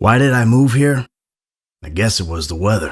Why did I move here? I guess it was the weather.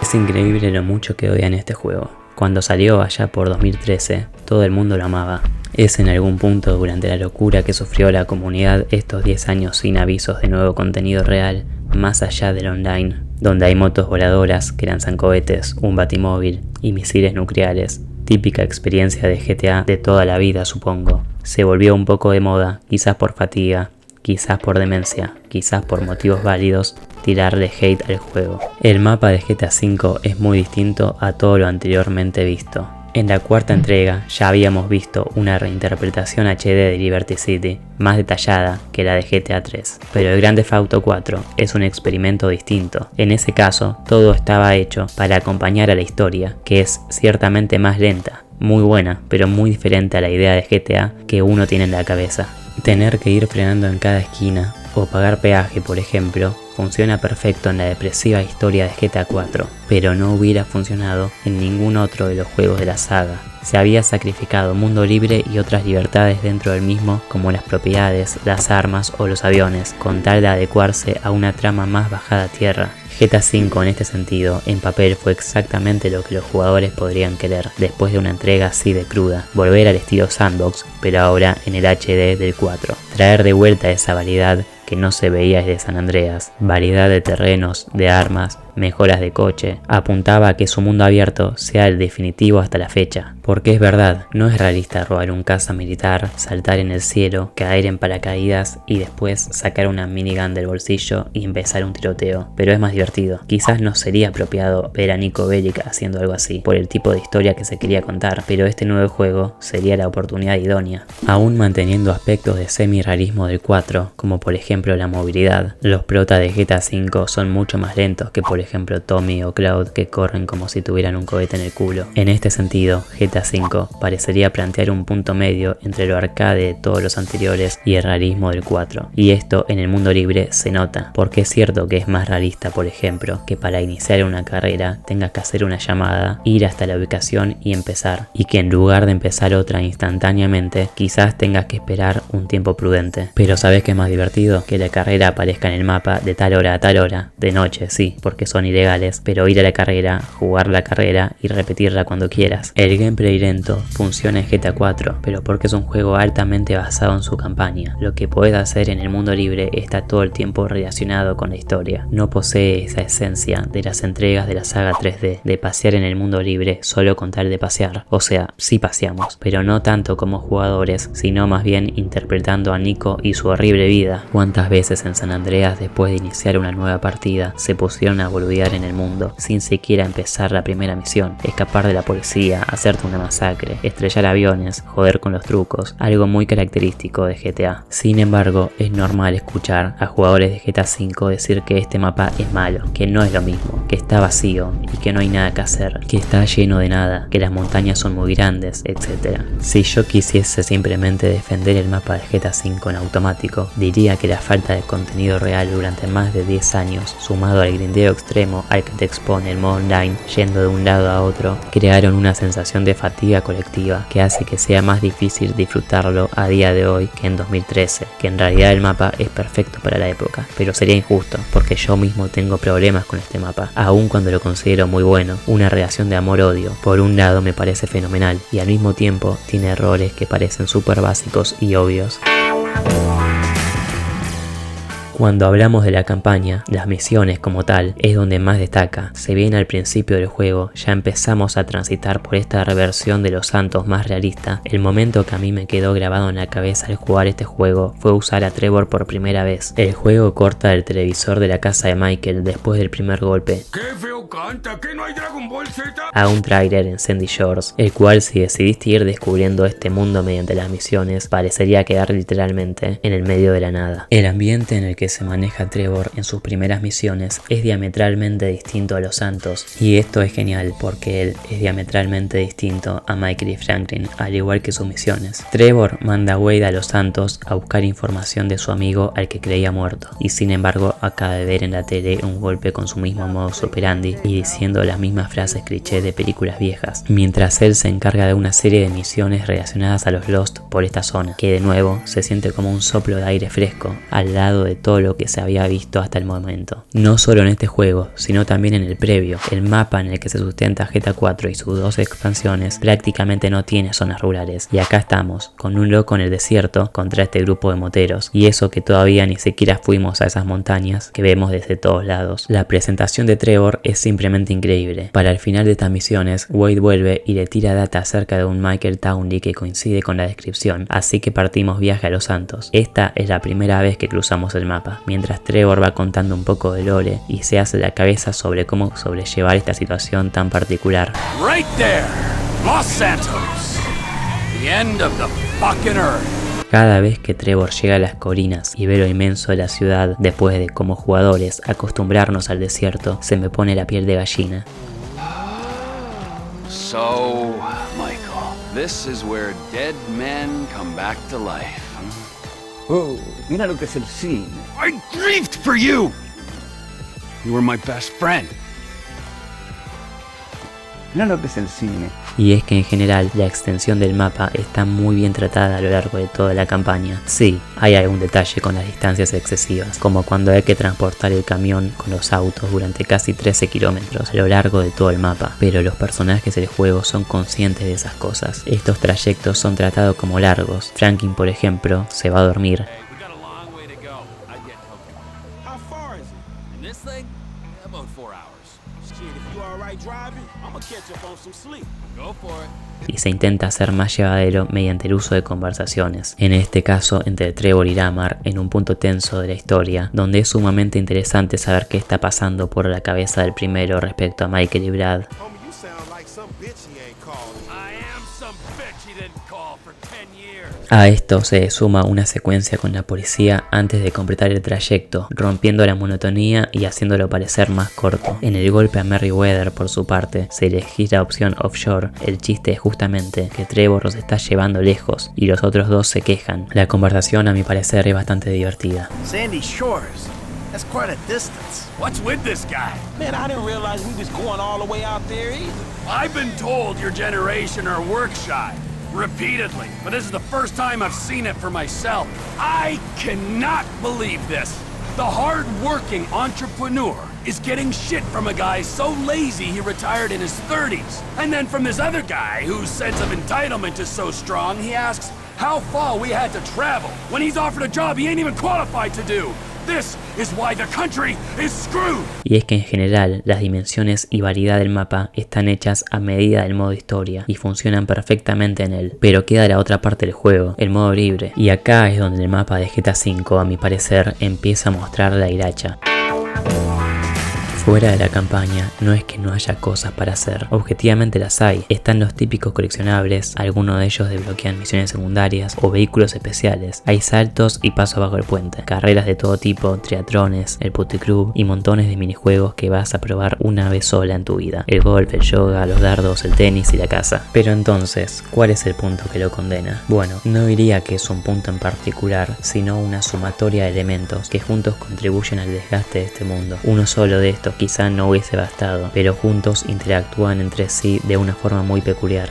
Es increíble lo mucho que odian este juego. Cuando salió allá por 2013, todo el mundo lo amaba. Es en algún punto durante la locura que sufrió la comunidad estos 10 años sin avisos de nuevo contenido real, más allá del online, donde hay motos voladoras que lanzan cohetes, un batimóvil y misiles nucleares. Típica experiencia de GTA de toda la vida, supongo. Se volvió un poco de moda, quizás por fatiga, quizás por demencia, quizás por motivos válidos, tirarle hate al juego. El mapa de GTA V es muy distinto a todo lo anteriormente visto. En la cuarta entrega ya habíamos visto una reinterpretación HD de Liberty City, más detallada que la de GTA 3, pero el Grand Theft Auto 4 es un experimento distinto. En ese caso, todo estaba hecho para acompañar a la historia, que es ciertamente más lenta, muy buena, pero muy diferente a la idea de GTA que uno tiene en la cabeza. Tener que ir frenando en cada esquina o pagar peaje, por ejemplo, funciona perfecto en la depresiva historia de GTA 4, pero no hubiera funcionado en ningún otro de los juegos de la saga. Se había sacrificado mundo libre y otras libertades dentro del mismo, como las propiedades, las armas o los aviones, con tal de adecuarse a una trama más bajada a tierra. GTA V en este sentido, en papel, fue exactamente lo que los jugadores podrían querer, después de una entrega así de cruda, volver al estilo sandbox, pero ahora en el HD del 4. Traer de vuelta esa variedad que no se veía desde San Andreas, variedad de terrenos, de armas, mejoras de coche, apuntaba a que su mundo abierto sea el definitivo hasta la fecha. Porque es verdad, no es realista robar un caza militar, saltar en el cielo, caer en paracaídas y después sacar una minigun del bolsillo y empezar un tiroteo, pero es más divertido. Quizás no sería apropiado ver a Niko Bellic haciendo algo así, por el tipo de historia que se quería contar, pero este nuevo juego sería la oportunidad idónea. Aún manteniendo aspectos de semi-realismo del 4, como por ejemplo la movilidad, los protas de GTA V son mucho más lentos que por ejemplo Tommy o Cloud, que corren como si tuvieran un cohete en el culo. En este sentido, GTA V parecería plantear un punto medio entre lo arcade de todos los anteriores y el realismo del 4, y esto en el mundo libre se nota, porque es cierto que es más realista, por ejemplo, que para iniciar una carrera tengas que hacer una llamada, ir hasta la ubicación y empezar, y que en lugar de empezar otra instantáneamente, quizás tengas que esperar un tiempo prudente. Pero ¿sabes qué es más divertido? Que la carrera aparezca en el mapa de tal hora a tal hora, de noche sí, porque son ilegales, pero ir a la carrera, jugar la carrera y repetirla cuando quieras. El gameplay lento funciona en GTA 4, pero porque es un juego altamente basado en su campaña. Lo que puedes hacer en el mundo libre está todo el tiempo relacionado con la historia. No posee esa esencia de las entregas de la saga 3D, de pasear en el mundo libre solo con tal de pasear. O sea, sí paseamos, pero no tanto como jugadores, sino más bien interpretando a Niko y su horrible vida. ¿Cuántas veces en San Andreas, después de iniciar una nueva partida, se pusieron a boludear en el mundo sin siquiera empezar la primera misión? Escapar de la policía, hacerte una masacre, estrellar aviones, joder con los trucos, algo muy característico de GTA. Sin embargo, es normal escuchar a jugadores de GTA V decir que este mapa es malo, que no es lo mismo, que está vacío y que no hay nada que hacer, que está lleno de nada, que las montañas son muy grandes, etc. Si yo quisiese simplemente defender el mapa de GTA V en automático, diría que la falta de contenido real durante más de 10 años, sumado al grindeo extremo al que te expone el modo online, yendo de un lado a otro, crearon una sensación de fatiga colectiva que hace que sea más difícil disfrutarlo a día de hoy que en 2013, que en realidad el mapa es perfecto para la época, pero sería injusto, porque yo mismo tengo problemas con este mapa, aun cuando lo considero muy bueno, una relación de amor-odio. Por un lado me parece fenomenal, y al mismo tiempo tiene errores que parecen súper básicos y obvios. Cuando hablamos de la campaña, las misiones como tal es donde más destaca. Si bien al principio del juego ya empezamos a transitar por esta reversión de los Santos más realista, el momento que a mí me quedó grabado en la cabeza al jugar este juego fue usar a Trevor por primera vez. El juego corta el televisor de la casa de Michael después del primer golpe. ¡Qué feo canta! ¿Que no hay Dragon Ball Z? A un tráiler en Sandy Shores, el cual, si decidiste ir descubriendo este mundo mediante las misiones, parecería quedar literalmente en el medio de la nada. El ambiente en el que se maneja Trevor en sus primeras misiones es diametralmente distinto a los Santos, y esto es genial porque él es diametralmente distinto a Michael y Franklin, al igual que sus misiones. Trevor manda a Wade a los Santos a buscar información de su amigo al que creía muerto, y sin embargo acaba de ver en la tele un golpe con su mismo modus operandi y diciendo las mismas frases cliché de películas viejas, mientras él se encarga de una serie de misiones relacionadas a los Lost por esta zona, que de nuevo se siente como un soplo de aire fresco al lado de todo todo lo que se había visto hasta el momento. No solo en este juego, sino también en el previo. El mapa en el que se sustenta GTA 4 y sus 2 expansiones prácticamente no tiene zonas rurales, y acá estamos, con un loco en el desierto contra este grupo de moteros, y eso que todavía ni siquiera fuimos a esas montañas que vemos desde todos lados. La presentación de Trevor es simplemente increíble. Para el final de estas misiones, Wade vuelve y le tira data acerca de un Michael Townley que coincide con la descripción, así que partimos viaje a Los Santos. Esta es la primera vez que cruzamos el mapa, mientras Trevor va contando un poco de lore y se hace la cabeza sobre cómo sobrellevar esta situación tan particular. Right there, Los Santos, the end of the fucking earth. Cada vez que Trevor llega a las colinas y ve lo inmenso de la ciudad, después de como jugadores acostumbrarnos al desierto, se me pone la piel de gallina. So, Michael, this is where dead men come back to life. Oh, mira lo que es el cine. I grieved for you! You were my best friend. Mira lo que es el cine. Y es que en general la extensión del mapa está muy bien tratada a lo largo de toda la campaña. Sí, hay algún detalle con las distancias excesivas, como cuando hay que transportar el camión con los autos durante casi 13 kilómetros a lo largo de todo el mapa, pero los personajes del juego son conscientes de esas cosas. Estos trayectos son tratados como largos. Franklin, por ejemplo, se va a dormir. We got a long way to go. I get hoping. How far is it? And this thing, about 4 hours. Shit, if you alright driving, I'ma catch up on some sleep. Go for it. Y se intenta hacer más llevadero mediante el uso de conversaciones, en este caso entre Trevor y Lamar, en un punto tenso de la historia, donde es sumamente interesante saber qué está pasando por la cabeza del primero respecto a Michael y Brad. Homie, you sound like some bitch he ain't called. I am some bitch he didn't call for 10 years. A esto se suma una secuencia con la policía antes de completar el trayecto, rompiendo la monotonía y haciéndolo parecer más corto. En el golpe a Merriweather, por su parte, se elegí la opción offshore. El chiste es justamente que Trevor los está llevando lejos y los otros dos se quejan. La conversación, a mi parecer, es bastante divertida. Sandy Shores. That's quite a distance. What's with this guy? Man, I didn't realize we was going all the way out there either. I've been told your generation are work shy. Repeatedly, but this is the first time I've seen it for myself. I cannot believe this. The hard-working entrepreneur is getting shit from a guy so lazy he retired in his 30s. And then from this other guy whose sense of entitlement is so strong, he asks how far we had to travel when he's offered a job he ain't even qualified to do. This is why the country is screwed. Y es que en general las dimensiones y variedad del mapa están hechas a medida del modo historia y funcionan perfectamente en él, pero queda la otra parte del juego, el modo libre, y acá es donde el mapa de GTA V, a mi parecer, empieza a mostrar la hilacha. Fuera de la campaña, no es que no haya cosas para hacer, objetivamente las hay. Están los típicos coleccionables, algunos de ellos desbloquean misiones secundarias o vehículos especiales. Hay saltos y pasos bajo el puente, carreras de todo tipo, triatrones, el puticlub y montones de minijuegos que vas a probar una vez sola en tu vida. El golf, el yoga, los dardos, el tenis y la caza. Pero entonces, ¿cuál es el punto que lo condena? Bueno, no diría que es un punto en particular, sino una sumatoria de elementos que juntos contribuyen al desgaste de este mundo. Uno solo de estos quizá no hubiese bastado, pero juntos interactúan entre sí de una forma muy peculiar.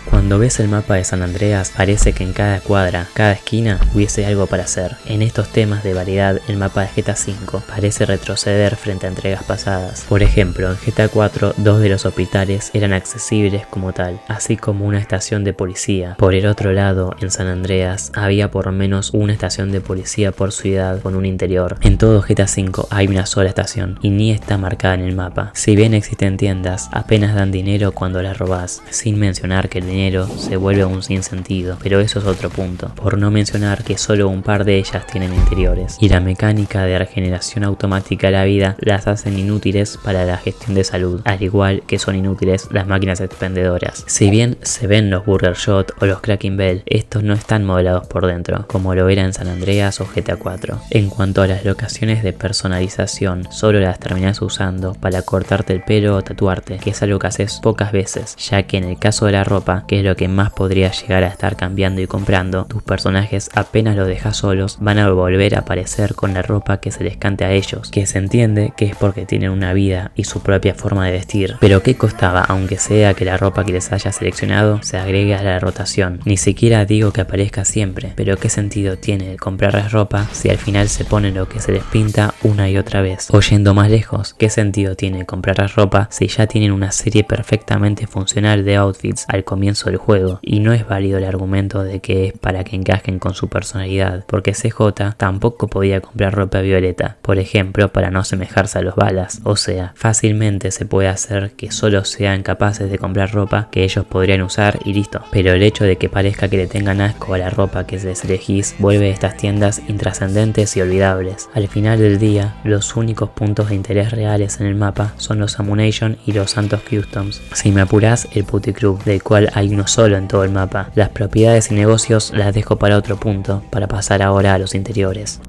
Cuando ves el mapa de San Andreas, parece que en cada cuadra, cada esquina, hubiese algo para hacer. En estos temas de variedad, el mapa de GTA V parece retroceder frente a entregas pasadas. Por ejemplo, en GTA 4, 2 de los hospitales eran accesibles como tal, así como una estación de policía. Por el otro lado, en San Andreas, había por lo menos una estación de policía por ciudad con un interior. En todo GTA V hay una sola estación, y ni está marcada en el mapa. Si bien existen tiendas, apenas dan dinero cuando las robás, sin mencionar que el dinero se vuelve un sinsentido, pero eso es otro punto, por no mencionar que solo un par de ellas tienen interiores, y la mecánica de regeneración automática de la vida las hacen inútiles para la gestión de salud, al igual que son inútiles las máquinas expendedoras. Si bien se ven los Burger Shot o los Cracking Bell, estos no están modelados por dentro, como lo era en San Andreas o GTA 4. En cuanto a las locaciones de personalización, solo las terminás usando para cortarte el pelo o tatuarte, que es algo que haces pocas veces, ya que en el caso de la ropa, que es lo que más podría llegar a estar cambiando y comprando, tus personajes apenas los dejas solos van a volver a aparecer con la ropa que se les cante a ellos, que se entiende que es porque tienen una vida y su propia forma de vestir. Pero ¿qué costaba, aunque sea que la ropa que les haya seleccionado se agregue a la rotación? Ni siquiera digo que aparezca siempre, pero ¿qué sentido tiene comprarles ropa si al final se ponen lo que se les pinta una y otra vez? O yendo más lejos, ¿qué sentido tiene comprarles ropa si ya tienen una serie perfectamente funcional de outfits al comienzo del juego? Y no es válido el argumento de que es para que encajen con su personalidad, porque CJ tampoco podía comprar ropa violeta, por ejemplo, para no asemejarse a los balas. O sea, fácilmente se puede hacer que solo sean capaces de comprar ropa que ellos podrían usar y listo. Pero el hecho de que parezca que le tengan asco a la ropa que les elegís vuelve estas tiendas intrascendentes y olvidables. Al final del día, los únicos puntos de interés reales en el mapa son los Ammunition y los Santos Customs. Si me apurás, el Putty Club, del cual hay uno solo en todo el mapa. Las propiedades y negocios las dejo para otro punto, para pasar ahora a los interiores.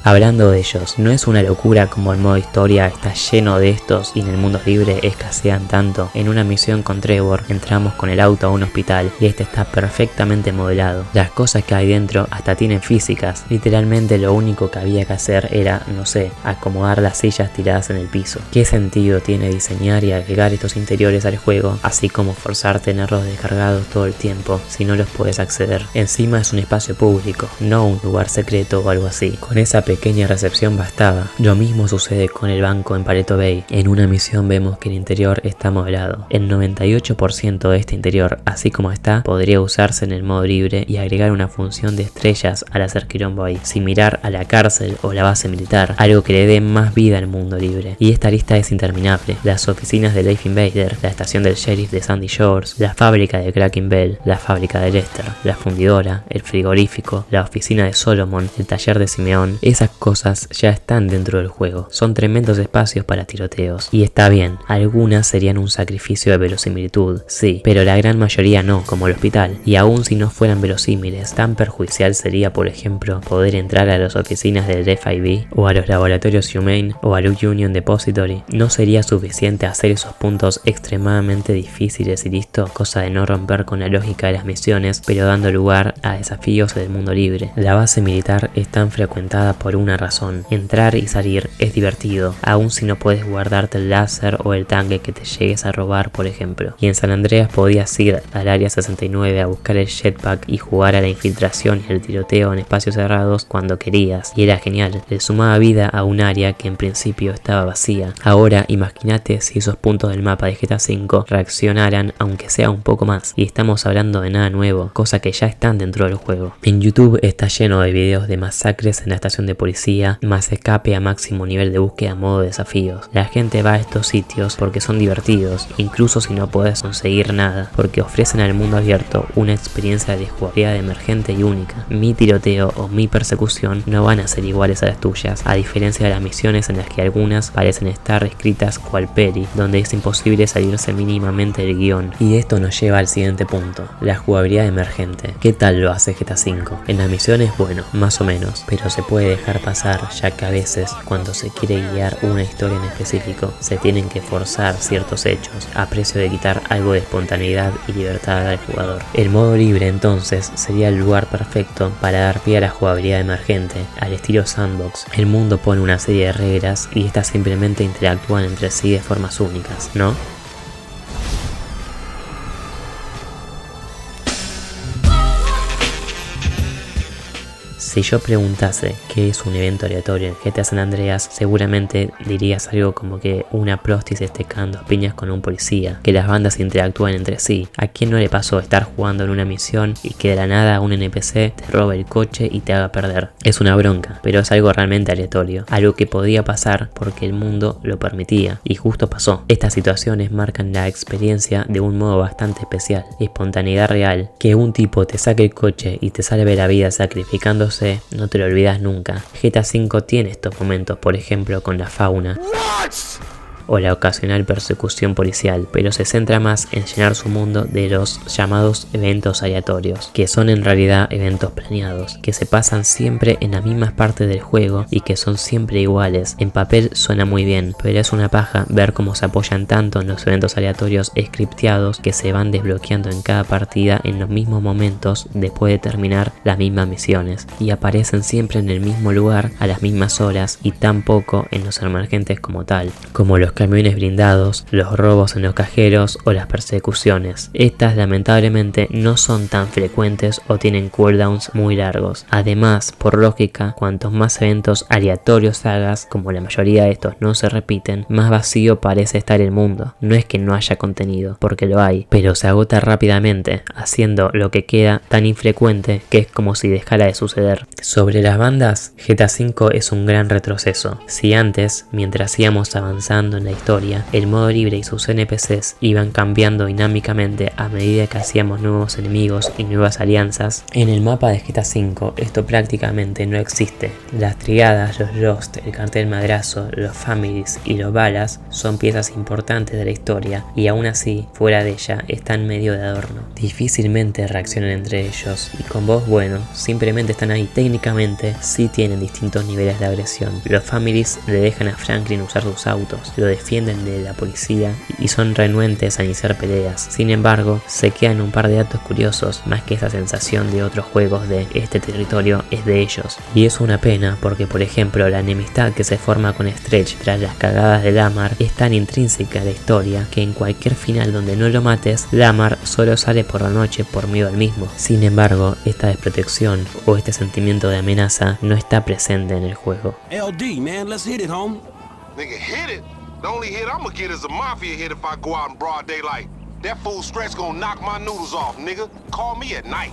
Hablando de ellos, no es una locura como el modo historia está lleno de estos y en el mundo libre escasean tanto. En una misión con Trevor entramos con el auto a un hospital y este está perfectamente modelado. Las cosas que hay dentro hasta tienen físicas. Literalmente lo único que había que hacer era, no sé, acomodar las sillas tiradas en el piso. ¿Qué sentido tiene diseñar y agregar estos interiores al juego, así como forzar a tenerlos descargados todo el tiempo si no los puedes acceder? Encima es un espacio público, no un lugar secreto o algo así. Con esa pequeña recepción bastaba. Lo mismo sucede con el banco en Paleto Bay. En una misión vemos que el interior está modelado. El 98% de este interior, así como está, podría usarse en el modo libre y agregar una función de estrellas al hacer quilombo ahí, similar a la cárcel o la base militar, algo que le dé más vida al mundo libre. Y esta lista es interminable. Las oficinas de Life Invader, la estación del sheriff de Sandy Shores, la fábrica de Kraken Bell, la fábrica de Lester, la fundidora, el frigorífico, la oficina de Solomon, el taller de Simeón. Esas cosas ya están dentro del juego. Son tremendos espacios para tiroteos. Y está bien, algunas serían un sacrificio de verosimilitud, sí, pero la gran mayoría no, como el hospital. Y aun si no fueran verosímiles, tan perjudicial sería, por ejemplo, poder entrar a las oficinas del FIB o a los laboratorios Humane o a Luke Union Depository. ¿No sería suficiente hacer esos puntos extremadamente difíciles y listo? Cosa de no romper con la lógica de las misiones, pero dando lugar a desafíos del mundo libre. La base militar es tan frecuentada por una razón. Entrar y salir es divertido, aun si no puedes guardarte el láser o el tanque que te llegues a robar, por ejemplo. Y en San Andreas podías ir al área 69 a buscar el jetpack y jugar a la infiltración y el tiroteo en espacios cerrados cuando querías. Y era genial, le sumaba vida a un área que en principio estaba vacía. Ahora imagínate si esos puntos del mapa de GTA V reaccionaran aunque sea un poco más. Y estamos hablando de nada nuevo, cosa que ya están dentro del juego. En YouTube está lleno de videos de masacres en la estación de policía, más escape a máximo nivel de búsqueda a modo desafíos. La gente va a estos sitios porque son divertidos, incluso si no puedes conseguir nada, porque ofrecen al mundo abierto una experiencia de jugabilidad emergente y única. Mi tiroteo o mi persecución no van a ser iguales a las tuyas, a diferencia de las misiones en las que algunas parecen estar escritas cual peli, donde es imposible salirse mínimamente del guión. Y esto nos lleva al siguiente punto, la jugabilidad emergente. ¿Qué tal lo hace GTA V? En las misiones, bueno, más o menos, pero se puede dejar pasar, ya que a veces, cuando se quiere guiar una historia en específico, se tienen que forzar ciertos hechos a precio de quitar algo de espontaneidad y libertad al jugador. El modo libre entonces sería el lugar perfecto para dar pie a la jugabilidad emergente, al estilo sandbox. El mundo pone una serie de reglas y estas simplemente interactúan entre sí de formas únicas, ¿no? Si yo preguntase qué es un evento aleatorio en GTA San Andreas, seguramente dirías algo como que una prosti se esté cagando a piñas con un policía, que las bandas interactúan entre sí. ¿A quién no le pasó estar jugando en una misión y que de la nada un NPC te robe el coche y te haga perder? Es una bronca, pero es algo realmente aleatorio, algo que podía pasar porque el mundo lo permitía, y justo pasó. Estas situaciones marcan la experiencia de un modo bastante especial, espontaneidad real. Que un tipo te saque el coche y te salve la vida sacrificándose, no te lo olvidas nunca. GTA V tiene estos momentos, por ejemplo con la fauna. o la ocasional persecución policial, pero se centra más en llenar su mundo de los llamados eventos aleatorios, que son en realidad eventos planeados, que se pasan siempre en las mismas partes del juego y que son siempre iguales. En papel suena muy bien, pero es una paja ver cómo se apoyan tanto en los eventos aleatorios scripteados que se van desbloqueando en cada partida en los mismos momentos después de terminar las mismas misiones, y aparecen siempre en el mismo lugar a las mismas horas y tampoco en los emergentes como tal, como los camiones blindados, los robos en los cajeros o las persecuciones. Estas lamentablemente no son tan frecuentes o tienen cooldowns muy largos. Además, por lógica, cuantos más eventos aleatorios hagas, como la mayoría de estos no se repiten, más vacío parece estar el mundo. No es que no haya contenido, porque lo hay, pero se agota rápidamente, haciendo lo que queda tan infrecuente que es como si dejara de suceder. Sobre las bandas, GTA V es un gran retroceso. Si antes, mientras íbamos avanzando en la historia, el modo libre y sus NPCs iban cambiando dinámicamente a medida que hacíamos nuevos enemigos y nuevas alianzas, en el mapa de GTA V esto prácticamente no existe. Las triadas, los Lost, el cartel madrazo, los Families y los Balas son piezas importantes de la historia y aún así, fuera de ella, están medio de adorno. Difícilmente reaccionan entre ellos y con voz bueno, simplemente están ahí. Técnicamente sí tienen distintos niveles de agresión. Los Families le dejan a Franklin usar sus autos, lo defienden de la policía y son renuentes a iniciar peleas. Sin embargo, se quedan un par de datos curiosos, más que esa sensación de otros juegos de este territorio es de ellos. Y es una pena porque, por ejemplo, la enemistad que se forma con Stretch tras las cagadas de Lamar es tan intrínseca a la historia que en cualquier final donde no lo mates, Lamar solo sale por la noche por miedo al mismo. Sin embargo, esta desprotección o este sentimiento de amenaza no está presente en el juego. LD, man, let's hit it, home. Nigga, hit it? The only hit I'ma get is a mafia hit if I go out in broad daylight. That fool Stretch gonna knock my noodles off, nigga. Call me at night.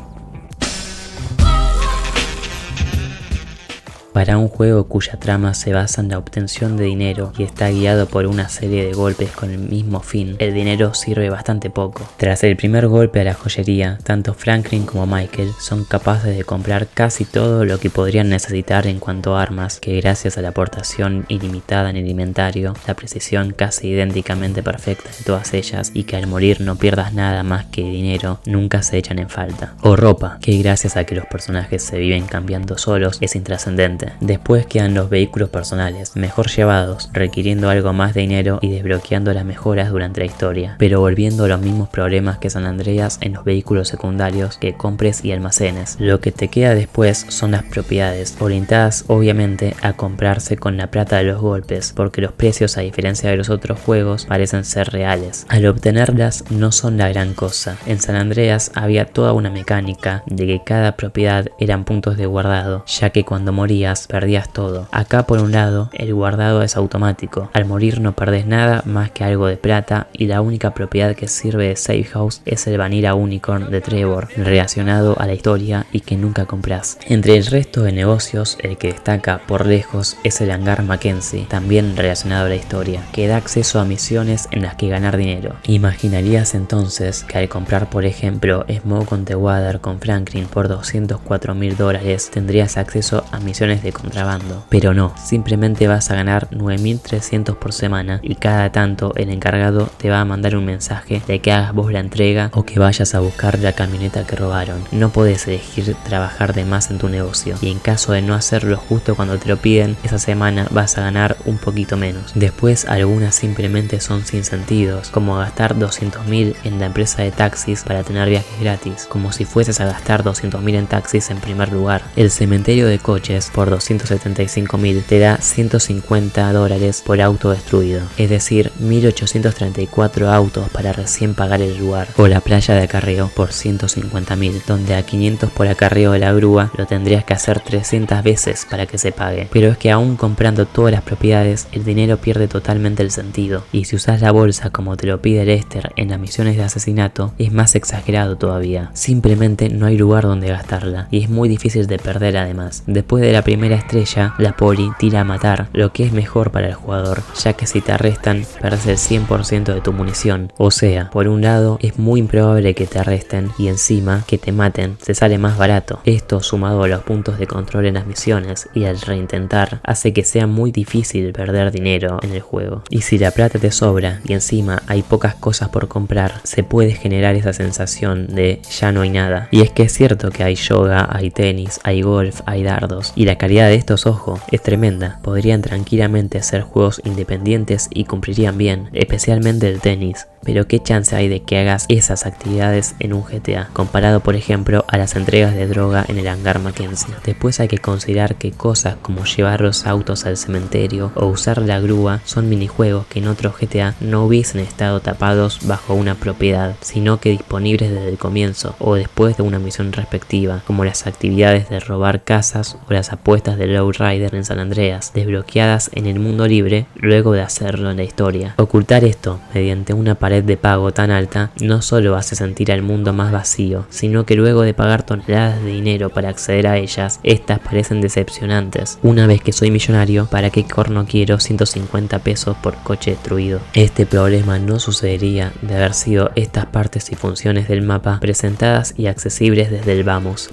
Para un juego cuya trama se basa en la obtención de dinero y está guiado por una serie de golpes con el mismo fin, el dinero sirve bastante poco. Tras el primer golpe a la joyería, tanto Franklin como Michael son capaces de comprar casi todo lo que podrían necesitar en cuanto a armas, que gracias a la aportación ilimitada en el inventario, la precisión casi idénticamente perfecta de todas ellas y que al morir no pierdas nada más que dinero, nunca se echan en falta. O ropa, que gracias a que los personajes se viven cambiando solos es intrascendente. Después quedan los vehículos personales, mejor llevados, requiriendo algo más de dinero y desbloqueando las mejoras durante la historia, pero volviendo a los mismos problemas que San Andreas en los vehículos secundarios que compres y almacenes. Lo que te queda después son las propiedades, orientadas obviamente a comprarse con la plata de los golpes, porque los precios, a diferencia de los otros juegos, parecen ser reales. Al obtenerlas no son la gran cosa. En San Andreas había toda una mecánica de que cada propiedad eran puntos de guardado, ya que cuando morías perdías todo. Acá por un lado el guardado es automático, al morir no perdés nada más que algo de plata y la única propiedad que sirve de safe house es el Vanilla Unicorn de Trevor, relacionado a la historia y que nunca compras. Entre el resto de negocios, el que destaca por lejos es el hangar Mackenzie, también relacionado a la historia, que da acceso a misiones en las que ganar dinero. Imaginarías entonces que al comprar por ejemplo Smoke on the Water con Franklin por $204.000 tendrías acceso a misiones de contrabando, pero no, simplemente vas a ganar 9.300 por semana y cada tanto el encargado te va a mandar un mensaje de que hagas vos la entrega o que vayas a buscar la camioneta que robaron. No podés elegir trabajar de más en tu negocio y en caso de no hacerlo justo cuando te lo piden, esa semana vas a ganar un poquito menos. Después algunas simplemente son sin sentidos, como gastar 200.000 en la empresa de taxis para tener viajes gratis, como si fueses a gastar 200.000 en taxis en primer lugar. El cementerio de coches por 275.000 te da $150 por auto destruido, es decir 1.834 autos para recién pagar el lugar. O la playa de acarreo por 150.000, donde a 500 por acarreo de la grúa lo tendrías que hacer 300 veces para que se pague. Pero es que aún comprando todas las propiedades el dinero pierde totalmente el sentido, y si usas la bolsa como te lo pide Lester en las misiones de asesinato es más exagerado todavía. Simplemente no hay lugar donde gastarla y es muy difícil de perder además. Después de la primera primera estrella, la poli tira a matar, lo que es mejor para el jugador, ya que si te arrestan, perdes el 100% de tu munición. O sea, por un lado, es muy improbable que te arresten y encima que te maten, te sale más barato. Esto, sumado a los puntos de control en las misiones y al reintentar, hace que sea muy difícil perder dinero en el juego. Y si la plata te sobra y encima hay pocas cosas por comprar, se puede generar esa sensación de ya no hay nada. Y es que es cierto que hay yoga, hay tenis, hay golf, hay dardos, y la calidad de estos, ojo, es tremenda. Podrían tranquilamente ser juegos independientes y cumplirían bien, especialmente el tenis. Pero qué chance hay de que hagas esas actividades en un GTA, comparado por ejemplo a las entregas de droga en el hangar Mackenzie. Después hay que considerar que cosas como llevar los autos al cementerio o usar la grúa son minijuegos que en otros GTA no hubiesen estado tapados bajo una propiedad, sino que disponibles desde el comienzo o después de una misión respectiva, como las actividades de robar casas o las apuestas de Lowrider en San Andreas, desbloqueadas en el mundo libre luego de hacerlo en la historia. Ocultar esto mediante una pared de pago tan alta no solo hace sentir al mundo más vacío, sino que luego de pagar toneladas de dinero para acceder a ellas, estas parecen decepcionantes. Una vez que soy millonario, ¿para qué corno quiero 150 pesos por coche destruido? Este problema no sucedería de haber sido estas partes y funciones del mapa presentadas y accesibles desde el vamos.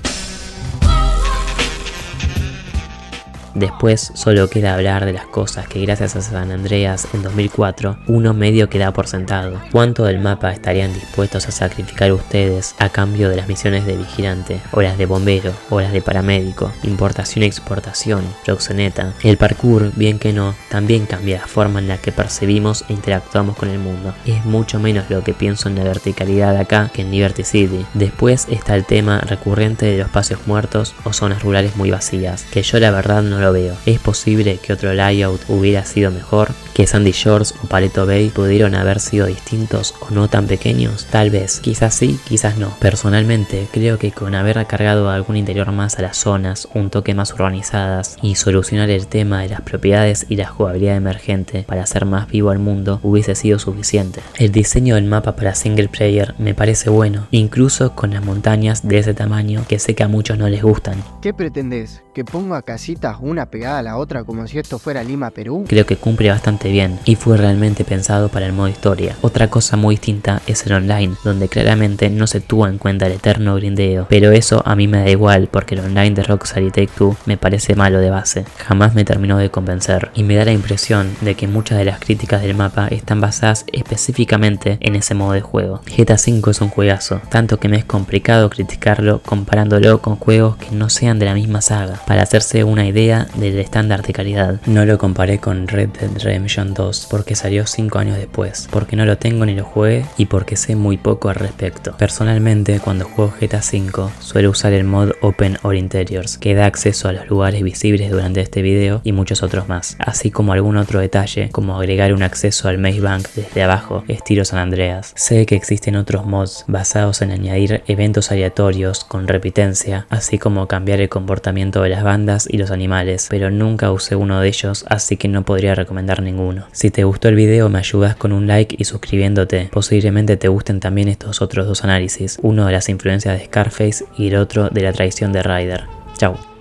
Después solo queda hablar de las cosas que gracias a San Andreas en 2004 uno medio queda por sentado. ¿Cuánto del mapa estarían dispuestos a sacrificar ustedes a cambio de las misiones de vigilante, o las de bombero, o las de paramédico, importación y exportación, proxeneta? El parkour, bien que no, también cambia la forma en la que percibimos e interactuamos con el mundo. Es mucho menos lo que pienso en la verticalidad acá que en Liberty City. Después está el tema recurrente de los espacios muertos o zonas rurales muy vacías, que yo la verdad no lo veo. Es posible que otro layout hubiera sido mejor, que Sandy Shores o Paleto Bay pudieron haber sido distintos o no tan pequeños. Tal vez, quizás sí, quizás no. Personalmente creo que con haber cargado algún interior más a las zonas, un toque más urbanizadas y solucionar el tema de las propiedades y la jugabilidad emergente para hacer más vivo al mundo hubiese sido suficiente. El diseño del mapa para single player me parece bueno, incluso con las montañas de ese tamaño que sé que a muchos no les gustan. ¿Qué pretendés? ¿Que ponga casitas una pegada a la otra como si esto fuera Lima, Perú? Creo que cumple bastante bien y fue realmente pensado para el modo historia. Otra cosa muy distinta es el online, donde claramente no se tuvo en cuenta el eterno grindeo, pero eso a mí me da igual porque el online de Rockstar y Take-Two me parece malo de base. Jamás me terminó de convencer y me da la impresión de que muchas de las críticas del mapa están basadas específicamente en ese modo de juego. GTA V es un juegazo, tanto que me es complicado criticarlo comparándolo con juegos que no sean de la misma saga, para hacerse una idea del estándar de calidad. No lo comparé con Red Dead Redemption 2 porque salió 5 años después, porque no lo tengo ni lo jugué y porque sé muy poco al respecto. Personalmente, cuando juego GTA V suelo usar el mod Open All Interiors, que da acceso a los lugares visibles durante este video y muchos otros más, así como algún otro detalle como agregar un acceso al Maze Bank desde abajo, estilo San Andreas. Sé que existen otros mods basados en añadir eventos aleatorios con repitencia, así como cambiar el comportamiento de las bandas y los animales, pero nunca usé uno de ellos, así que no podría recomendar ninguno. Si te gustó el video me ayudas con un like y suscribiéndote. Posiblemente te gusten también estos otros dos análisis, uno de las influencias de Scarface y el otro de la traición de Ryder. Chau.